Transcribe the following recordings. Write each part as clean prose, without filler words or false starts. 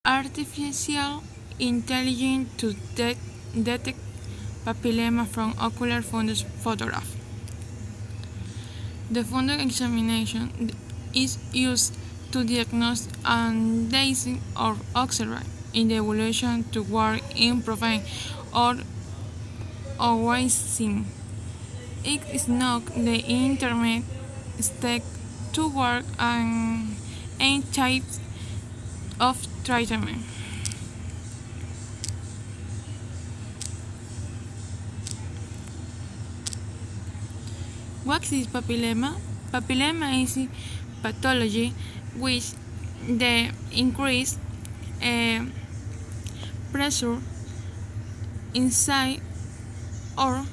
artificial intelligence to detect papillema from ocular fundus photograph. The fundus examination is used to diagnose andaism or oxalate in the evolution to work in preventing or avoiding. It is not the intermediate step to work on any types of treatment. What is papillema? Papillema is a pathology which the increased pressure inside or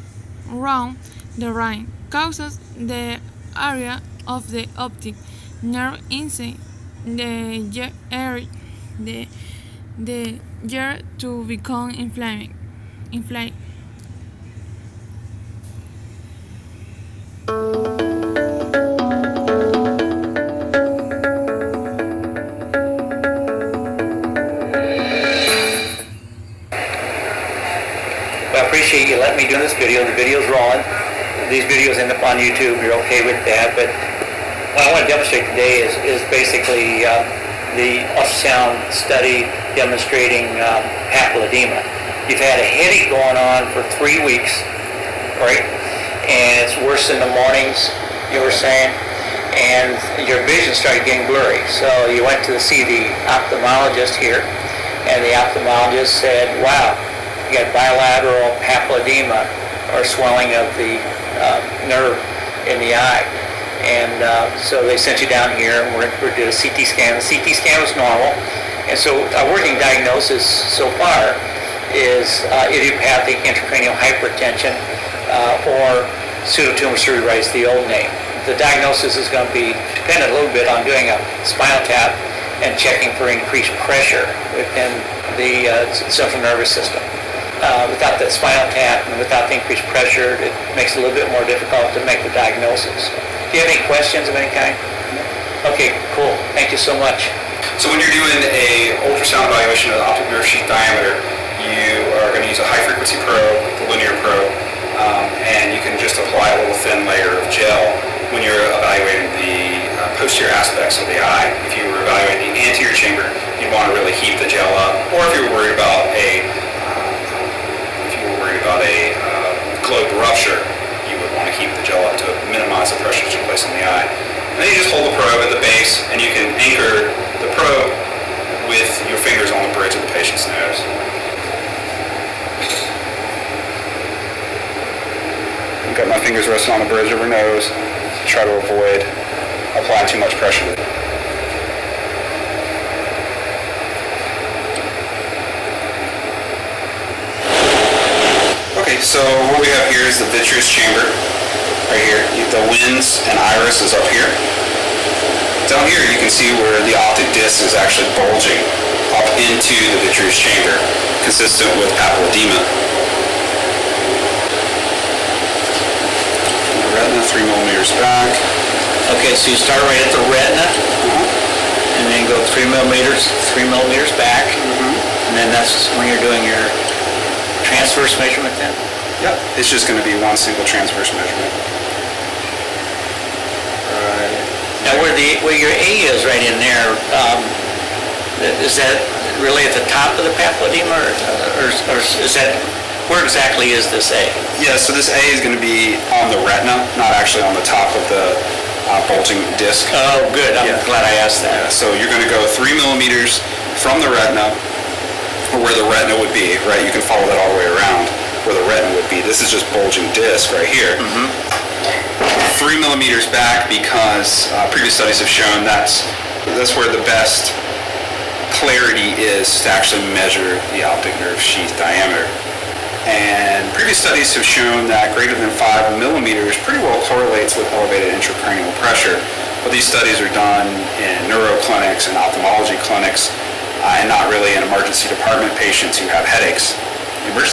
around the brain causes the area of the optic nerve inside the ear to become inflamed. Well, I appreciate you letting me do this video. The video's rolling. These videos end up on YouTube. You're okay with that. But what I want to demonstrate today is basically the ultrasound study demonstrating papilledema. You've had a headache going on for 3 weeks, right? And it's worse in the mornings, you were saying, and your vision started getting blurry. So you went to see the ophthalmologist here, and the ophthalmologist said, wow, you got bilateral papilledema, or swelling of the nerve in the eye. And so they sent you down here, and we're doing a CT scan. The CT scan was normal, and so a working diagnosis so far is idiopathic intracranial hypertension, or pseudotumor cerebritis, the old name. The diagnosis is going to be dependent a little bit on doing a spinal tap and checking for increased pressure within the central nervous system. Without the spinal tap and without the increased pressure, it makes it a little bit more difficult to make the diagnosis. Do you have any questions of any kind? Okay, cool. Thank you so much. So when you're doing a ultrasound evaluation of the optic nerve sheath diameter, you are going to use a high-frequency probe, the linear probe, and you can just apply a little thin layer of gel when you're evaluating the posterior aspects of the eye. If you were evaluating the anterior chamber, you'd want to really heat the gel up. Or if you were worried about a globe rupture, you would want to heat the gel up to minimize the pressure that you place on the eye. And then you just hold the probe at the base, and you can anchor the probe with your fingers on the bridge of the patient's nose. I've got my fingers resting on the bridge of her nose. Try to avoid applying too much pressure. Okay, so what we have here is the vitreous chamber, right here. The lens and iris is up here. Down here you can see where the optic disc is actually bulging up into the vitreous chamber, consistent with papilledema. The retina 3 millimeters back. Okay, so you start right at the retina, and then go 3 millimeters back, and then that's when you're doing your transverse measurement then? Yep, it's just going to be one single transverse measurement. Right. Now where your A is right in there, is that really at the top of the papilledema, or is that, where exactly is this A? Yeah, so this A is going to be on the retina, not actually on the top of the bulging disc. Oh, good. I'm glad I asked that. Yeah, so you're going to go 3 millimeters from the retina, or where the retina would be, right? You can follow that all the way around where the retina would be. This is just bulging disc right here. 3 millimeters back because previous studies have shown that's where the best clarity is to actually measure the optic nerve sheath diameter. And previous studies have shown that greater than 5 millimeters pretty well correlates with elevated intracranial pressure. But these studies are done in neuro clinics and ophthalmology clinics, and not really in emergency department patients who have headaches. The emergency